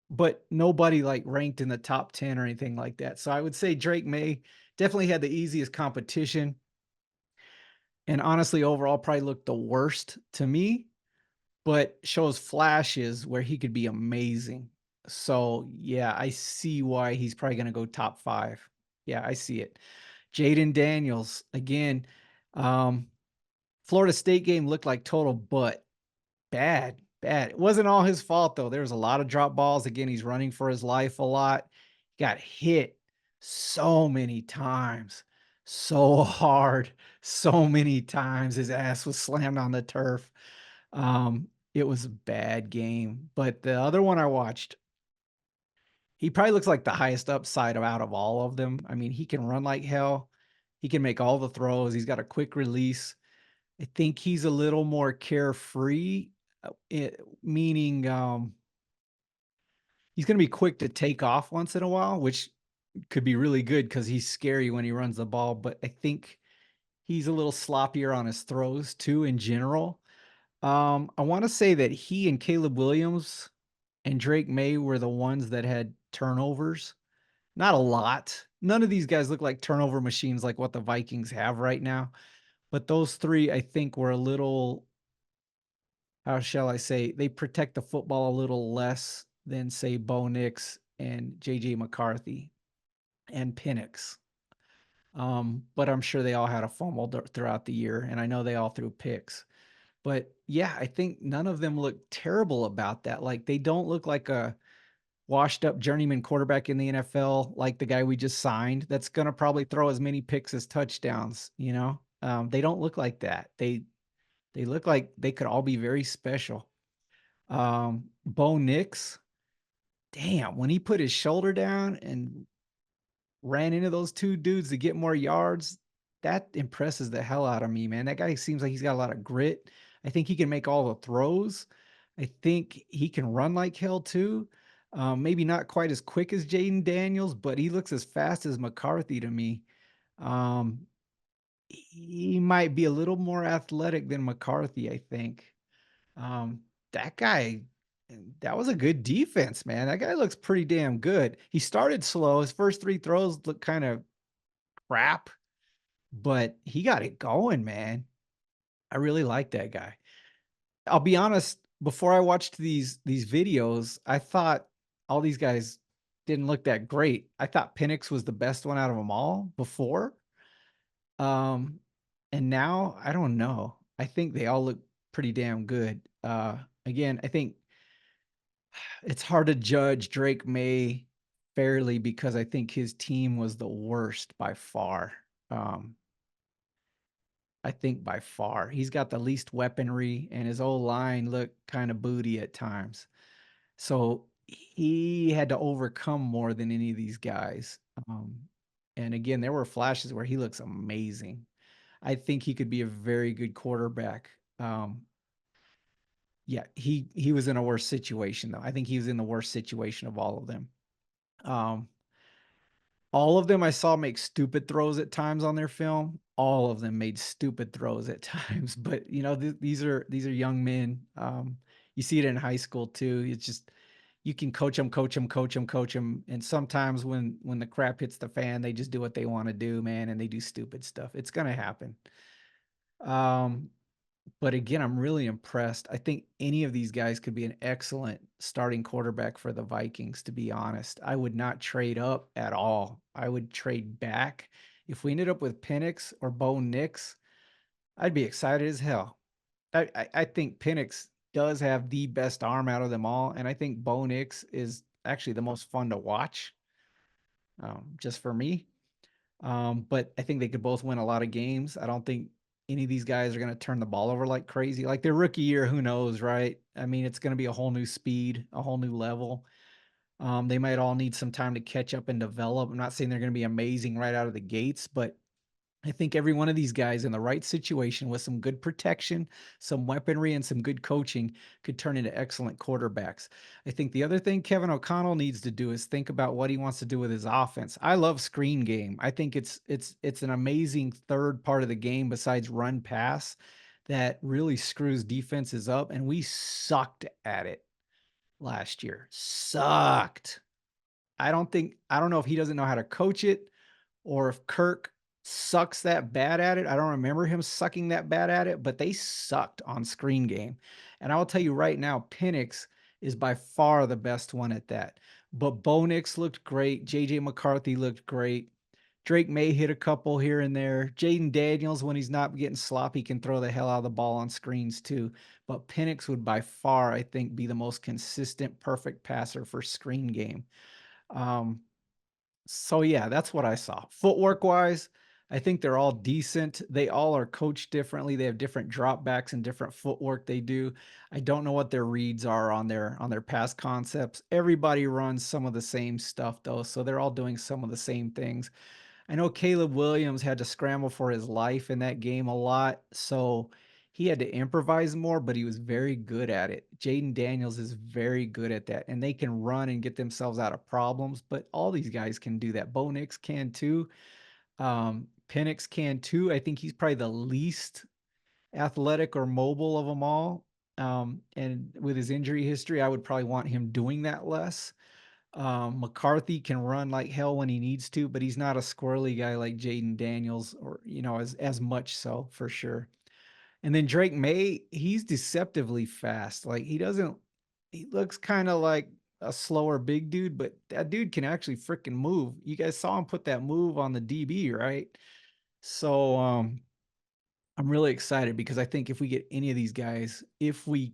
but nobody like ranked in the top 10 or anything like that. So I would say Drake May definitely had the easiest competition. And honestly, overall, probably looked the worst to me, but shows flashes where he could be amazing. So yeah, I see why he's probably going to go top 5. Yeah, I see it. Jayden Daniels again. Um, Florida State game looked like total butt. Bad, bad. It wasn't all his fault though. There was a lot of drop balls. Again, he's running for his life a lot. Got hit so many times, so hard, so many times. His ass was slammed on the turf. It was a bad game. But the other one I watched, he probably looks like the highest upside out of all of them. I mean, he can run like hell. He can make all the throws. He's got a quick release. I think he's a little more carefree, meaning he's going to be quick to take off once in a while, which could be really good because he's scary when he runs the ball. But I think he's a little sloppier on his throws too in general. I want to say that he and Caleb Williams and Drake May were the ones that had turnovers. Not a lot. None of these guys look like turnover machines like what the Vikings have right now. But those three, I think, were a little, how shall I say, they protect the football a little less than, say, Bo Nix and JJ McCarthy and Penix. But I'm sure they all had a fumble throughout the year, and I know they all threw picks. But yeah, I think none of them look terrible about that. Like they don't look like a washed up journeyman quarterback in the NFL, like the guy we just signed, that's going to probably throw as many picks as touchdowns. They don't look like that. They look like they could all be very special. Bo Nix, damn, when he put his shoulder down and ran into those two dudes to get more yards, that impresses the hell out of me, man. That guy seems like he's got a lot of grit. I think he can make all the throws. I think he can run like hell too. Maybe not quite as quick as Jayden Daniels, but he looks as fast as McCarthy to me. Um, he might be a little more athletic than McCarthy, I think. Um, that guy, that was a good defense, man. That guy looks pretty damn good. He started slow. His first 3 throws looked kind of crap, but he got it going, man. I really like that guy. I'll be honest, before I watched these videos, I thought all these guys didn't look that great. I thought Penix was the best one out of them all before. Um, and now I don't know. I think they all look pretty damn good. Again, I think it's hard to judge Drake May fairly because I think his team was the worst by far. Um, I think by far. He's got the least weaponry, and his old line looked kind of booty at times. So he had to overcome more than any of these guys. And again, there were flashes where he looks amazing. I think he could be a very good quarterback. Yeah, he was in a worse situation though. I think he was in the worst situation of all of them. Um, all of them I saw make stupid throws at times on their film. All of them made stupid throws at times, but these are young men. You see it in high school too. It's just you can coach them, coach them, coach them, coach them, and sometimes when the crap hits the fan, they just do what they want to do, man, and they do stupid stuff. It's gonna happen. Um, but again, I'm really impressed. I think any of these guys could be an excellent starting quarterback for the Vikings, to be honest. I would not trade up at all. I would trade back. If we ended up with Penix or Bo Nix, I'd be excited as hell. I think Penix does have the best arm out of them all, and I think Bo Nix is actually the most fun to watch, just for me. But I think they could both win a lot of games. I don't think any of these guys are going to turn the ball over like crazy. Like their rookie year, who knows, right? I mean, it's going to be a whole new speed, a whole new level. They might all need some time to catch up and develop. I'm not saying they're going to be amazing right out of the gates, but I think every one of these guys in the right situation with some good protection, some weaponry, and some good coaching could turn into excellent quarterbacks. I think the other thing Kevin O'Connell needs to do is think about what he wants to do with his offense. I love screen game. I think it's an amazing third part of the game besides run pass that really screws defenses up, and we sucked at it last year. Sucked. I don't know if he doesn't know how to coach it or if Kirk sucks that bad at it. I don't remember him sucking that bad at it, but they sucked on screen game. And I will tell you right now, Penix is by far the best one at that. But Bo Nix looked great. JJ McCarthy looked great. Drake May hit a couple here and there. Jayden Daniels, when he's not getting sloppy, can throw the hell out of the ball on screens too. But Penix would by far, I think, be the most consistent, perfect passer for screen game. Um, so yeah, that's what I saw. Footwork wise, I think they're all decent. They all are coached differently. They have different dropbacks and different footwork they do. I don't know what their reads are on their pass concepts. Everybody runs some of the same stuff though, so they're all doing some of the same things. I know Caleb Williams had to scramble for his life in that game a lot, so he had to improvise more, but he was very good at it. Jayden Daniels is very good at that, and they can run and get themselves out of problems, but all these guys can do that. Bo Nix can too. Penix can too. I think he's probably the least athletic or mobile of them all. And with his injury history, I would probably want him doing that less. McCarthy can run like hell when he needs to, but he's not a squirrely guy like Jayden Daniels, or as much so for sure. And then Drake May, he's deceptively fast. Like he looks kind of like a slower big dude, but that dude can actually freaking move. You guys saw him put that move on the DB, right? So I'm really excited because I think if we get any of these guys, if we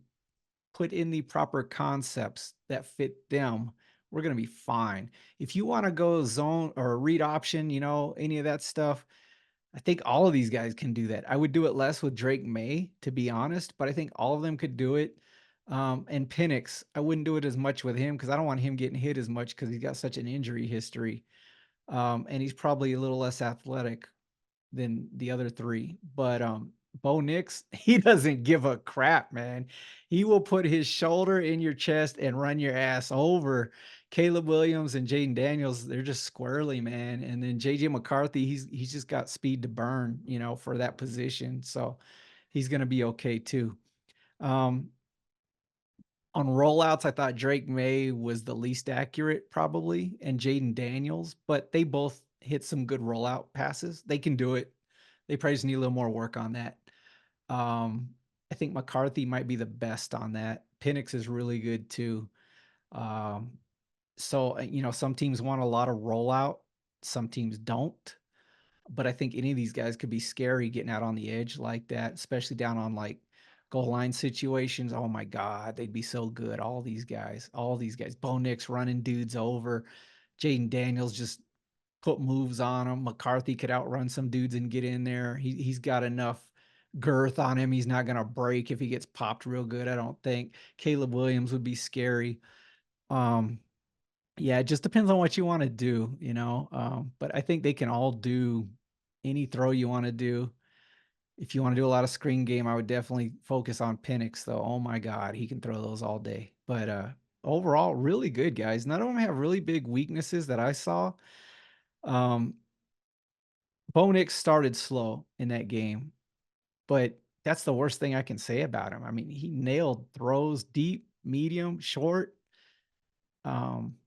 put in the proper concepts that fit them, we're going to be fine. If you want to go zone or read option, any of that stuff, I think all of these guys can do that. I would do it less with Drake May, to be honest, but I think all of them could do it. And Penix, I wouldn't do it as much with him because I don't want him getting hit as much because he's got such an injury history. And he's probably a little less athletic than the other three. But Bo Nix, he doesn't give a crap, man. He will put his shoulder in your chest and run your ass over. Caleb Williams and Jayden Daniels, they're just squarely, man. And then JJ McCarthy, he's just got speed to burn, for that position. So he's gonna be okay too. Um, on rollouts, I thought Drake May was the least accurate, probably, and Jayden Daniels, but they both hit some good rollout passes. They can do it. They probably just need a little more work on that. Um, I think McCarthy might be the best on that. Penix is really good too. Um, so some teams want a lot of rollout, some teams don't. But I think any of these guys could be scary getting out on the edge like that, especially down on like goal line situations. Oh my God, they'd be so good. All these guys. Bo Nix running dudes over. Jayden Daniels just put moves on him. McCarthy could outrun some dudes and get in there. He's got enough girth on him. He's not gonna break if he gets popped real good, I don't think. Caleb Williams would be scary. Um, yeah, it just depends on what you want to do, but I think they can all do any throw you want to do. If you want to do a lot of screen game, I would definitely focus on Penix though. Oh my God, he can throw those all day. But overall, really good guys. None of them have really big weaknesses that I saw. Um, Bo Nix started slow in that game, but that's the worst thing I can say about him. I mean, he nailed throws deep, medium, short. Um,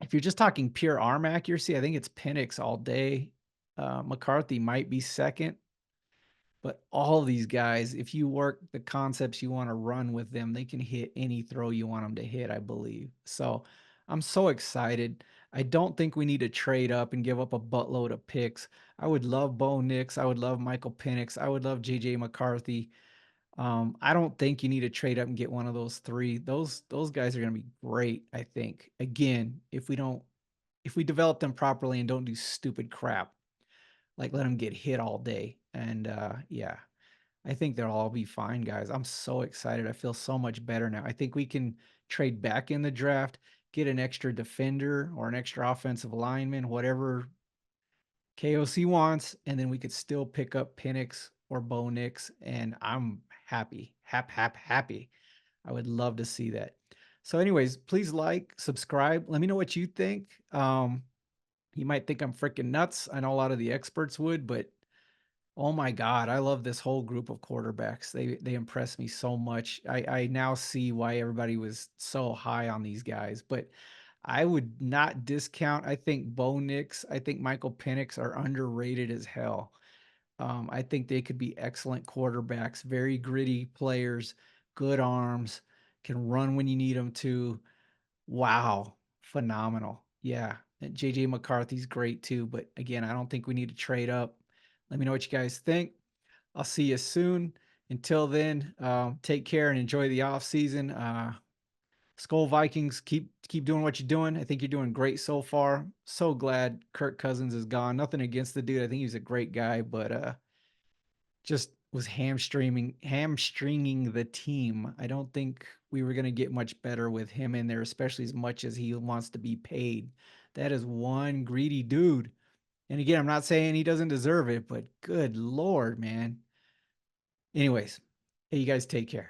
If you're just talking pure arm accuracy, I think it's Penix all day. McCarthy might be second, but all these guys, if you work the concepts you want to run with them, they can hit any throw you want them to hit, I believe. So I'm so excited. I don't think we need to trade up and give up a buttload of picks. I would love Bo Nix. I would love Michael Penix. I would love JJ McCarthy. I don't think you need to trade up and get one of those three. Those guys are going to be great, I think. Again, if we develop them properly and don't do stupid crap, like let them get hit all day. And yeah. I think they'll all be fine, guys. I'm so excited. I feel so much better now. I think we can trade back in the draft, get an extra defender or an extra offensive lineman, whatever KOC wants, and then we could still pick up Penix or Bo Nix, and I'm happy. Happy. I would love to see that. So, anyways, please like, subscribe. Let me know what you think. You might think I'm freaking nuts. I know a lot of the experts would, but oh my God, I love this whole group of quarterbacks. They impress me so much. I now see why everybody was so high on these guys, but I would not discount. I think Bo Nix, I think Michael Penix are underrated as hell. I think they could be excellent quarterbacks, very gritty players, good arms, can run when you need them to. Wow, phenomenal. Yeah, and JJ McCarthy's great too, but again, I don't think we need to trade up. Let me know what you guys think. I'll see you soon. Until then, take care and enjoy the off season. Skull Vikings, keep doing what you're doing. I think you're doing great so far. So glad Kirk Cousins is gone. Nothing against the dude. I think he's a great guy, but just was hamstringing the team. I don't think we were going to get much better with him in there, especially as much as he wants to be paid. That is one greedy dude. And again, I'm not saying he doesn't deserve it, but good Lord, man. Anyways, hey, you guys take care.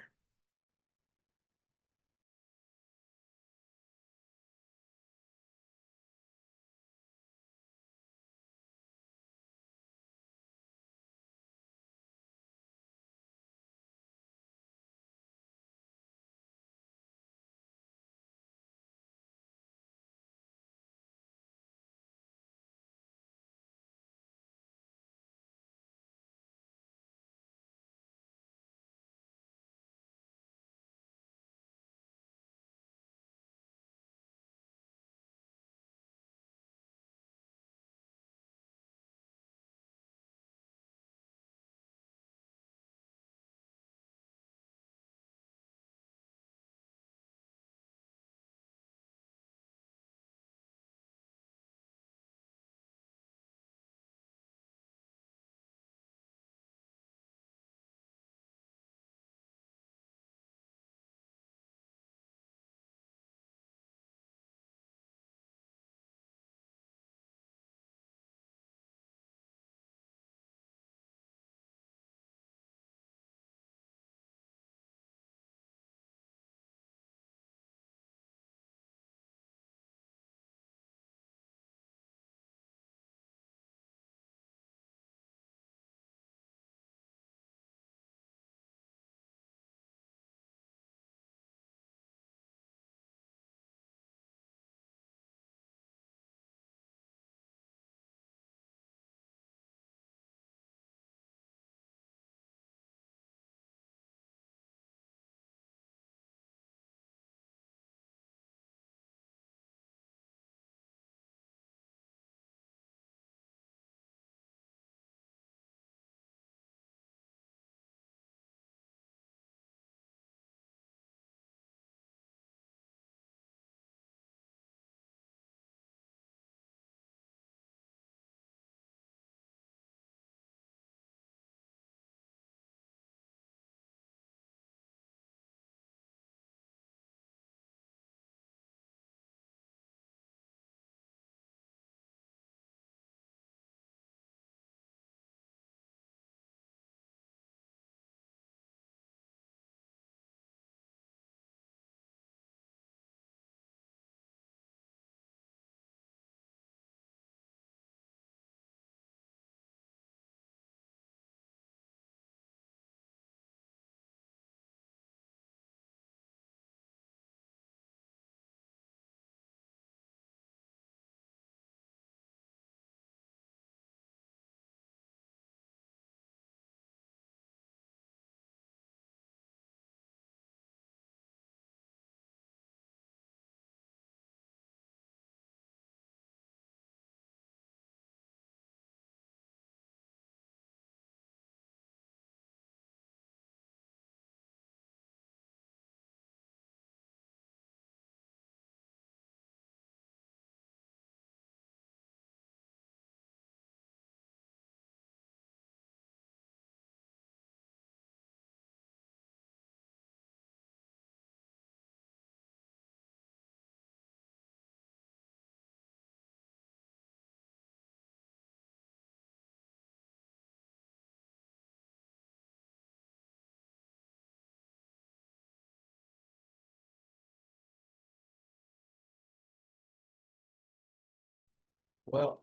Well,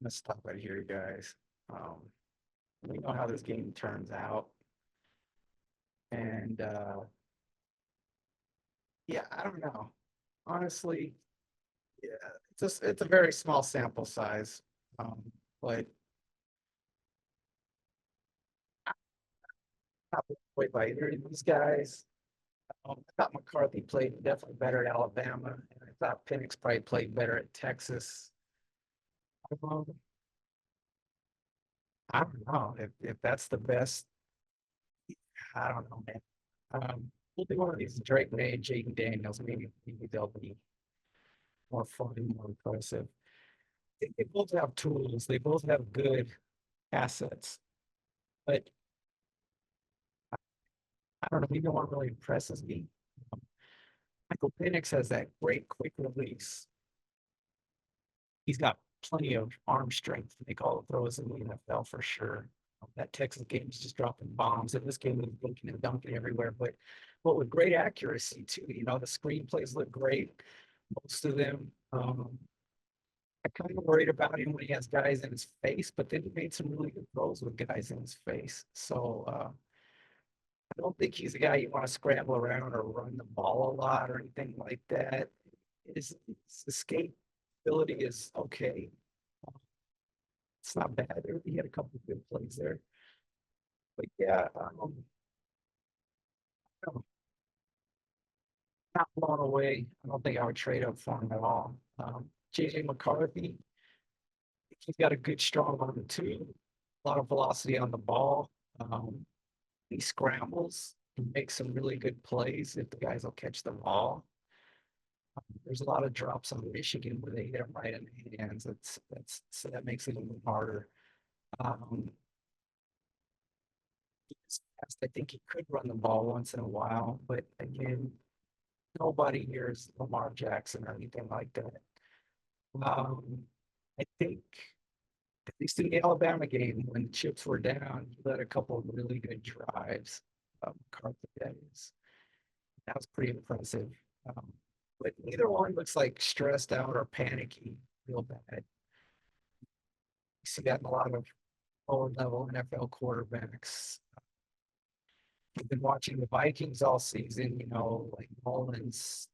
let's stop right here, guys. Um, we know how this game turns out, and yeah, I don't know. Honestly, yeah, it's a very small sample size, um, but not played by either of these guys. I thought McCarthy played definitely better at Alabama, and I thought Penix probably played better at Texas. Um, I don't know if that's the best. I don't know, man. We'll do one of these Drake May and Jayden Daniels. Maybe they'll be more fun and more impressive. They both have tools. They both have good assets, but I don't know. Maybe one really impresses me. Um, Michael Penix has that great quick release. He's got plenty of arm strength to make all the throws in the NFL for sure. That Texas game is just dropping bombs. In this game, he's looking and dunking everywhere, but with great accuracy too. You know, the screenplays look great, most of them. I kind of worried about him when he has guys in his face, but then he made some really good throws with guys in his face. So I don't think he's a guy you want to scramble around or run the ball a lot or anything like that. His escape ability is okay. It's not bad. He had a couple of good plays there. But yeah, I'm not blown away. I don't think I would trade up for him at all. JJ McCarthy, he's got a good strong arm too. A lot of velocity on the ball. Um, he scrambles and makes some really good plays if the guys will catch the ball. There's a lot of drops on Michigan where they hit him right in the hands. That's so that makes it a little harder. Um, I think he could run the ball once in a while, but again, nobody here is Lamar Jackson or anything like that. I think at least in the Alabama game, when the chips were down, he led a couple of really good drives. McCarthy, that is. That was pretty impressive. Um, but neither one looks like stressed out or panicky real bad. You see that in a lot of lower level NFL quarterbacks. I've been watching the Vikings all season, you know, like Mullins,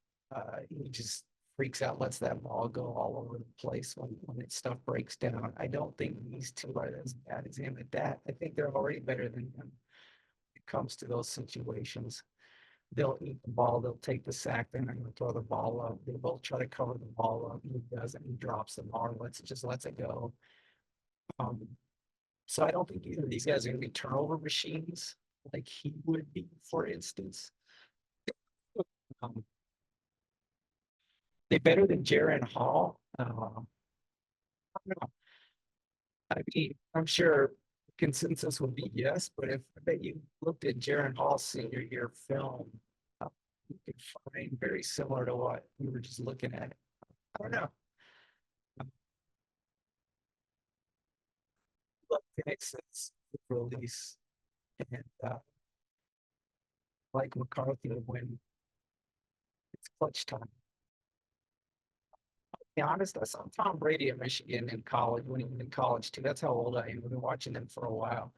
he just freaks out, lets that ball go all over the place when it stuff breaks down. I don't think these two are as bad as him at that. I think they're already better than him when it comes to those situations. They'll eat the ball, they'll take the sack, they're not going to throw the ball up. They both try to cover the ball up. He doesn't, he drops the ball, lets it go. Um, so I don't think either of these guys are going to be turnover machines like he would be, for instance. Um, they better than Jaron Hall. I mean, I'm sure consensus would be yes, but if I bet you looked at Jaron Hall's senior year film, uh, you could find very similar to what we were just looking at. I don't know. Look, Phoenix is release and like McCarthy when it's clutch time. To be honest, I saw Tom Brady at Michigan in college when he was in college too. That's how old I am. I've been watching him for a while.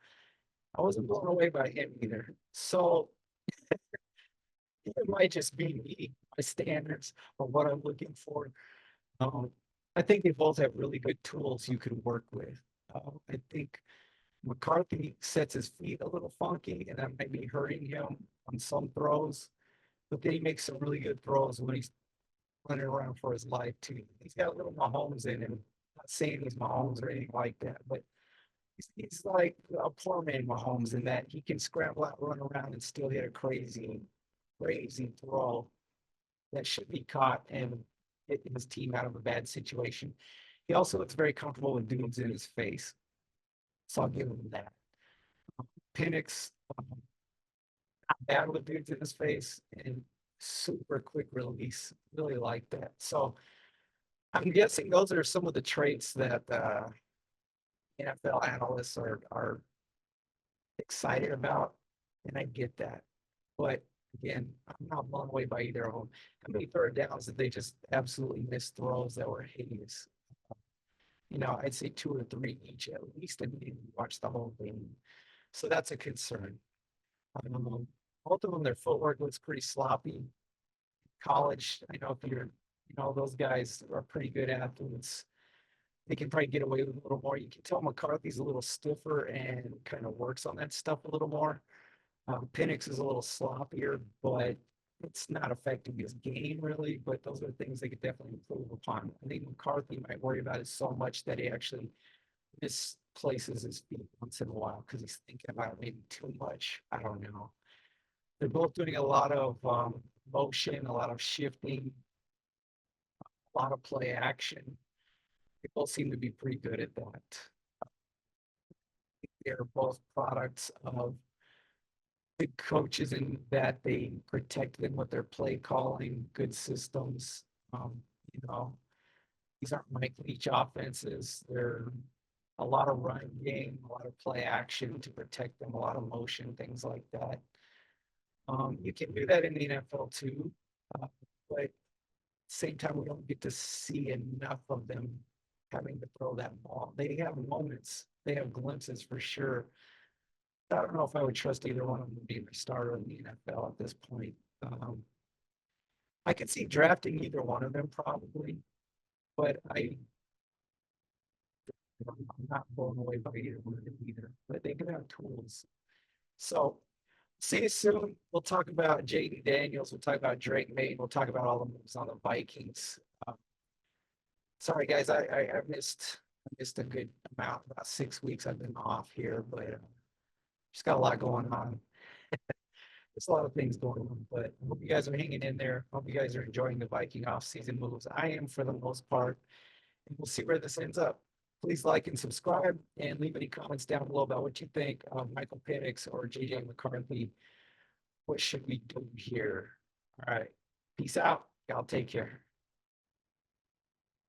I wasn't blown away by him either. So it might just be me, my standards or what I'm looking for. Um, I think they both have really good tools you can work with. I think McCarthy sets his feet a little funky, and that might be hurting him on some throws. But then he makes some really good throws when he's running around for his life too. He's got a little Mahomes in him. Not saying he's Mahomes or anything like that, but he's like a poor man Mahomes in that he can scramble out, run around, and still hit a crazy throw that should be caught and get his team out of a bad situation. He also looks very comfortable with dudes in his face, so I'll give him that. Penix, not bad with dudes in his face, and super quick release. Really like that. So I'm guessing those are some of the traits that NFL analysts are excited about, and I get that. But again, I'm not blown away by either of them. How many third downs did they just absolutely miss throws that were hideous? I'd say 2 or 3 each at least, and maybe watch the whole game. So that's a concern. Um, Both of them, their footwork looks pretty sloppy. College, I know if those guys are pretty good athletes. They can probably get away with a little more. You can tell McCarthy's a little stiffer and kind of works on that stuff a little more. Penix is a little sloppier, but it's not affecting his game really. But those are things they could definitely improve upon. I think McCarthy might worry about it so much that he actually misplaces his feet once in a while because he's thinking about it maybe too much. I don't know. They're both doing a lot of motion, a lot of shifting, a lot of play action. They both seem to be pretty good at that. They're both products of the coaches in that they protect them with their play calling, good systems. Um, you know, these aren't Mike Leach offenses. They're a lot of run game, a lot of play action to protect them, a lot of motion, things like that. You can do that in the NFL too, but at the same time, we don't get to see enough of them having to throw that ball. They have moments, they have glimpses for sure. I don't know if I would trust either one of them to be a starter in the NFL at this point. I could see drafting either one of them probably, but I'm not blown away by either one of them either. But they do have tools. So see you soon. We'll talk about Jayden Daniels. We'll talk about Drake May. We'll talk about all the moves on the Vikings. Sorry guys, I missed a good amount. About 6 weeks I've been off here, but just got a lot going on. There's a lot of things going on, but I hope you guys are hanging in there. Hope you guys are enjoying the Viking off-season moves. I am for the most part, and we'll see where this ends up. Please like and subscribe and leave any comments down below about what you think of Michael Penix or JJ McCarthy. What should we do here? All right. Peace out. Y'all take care.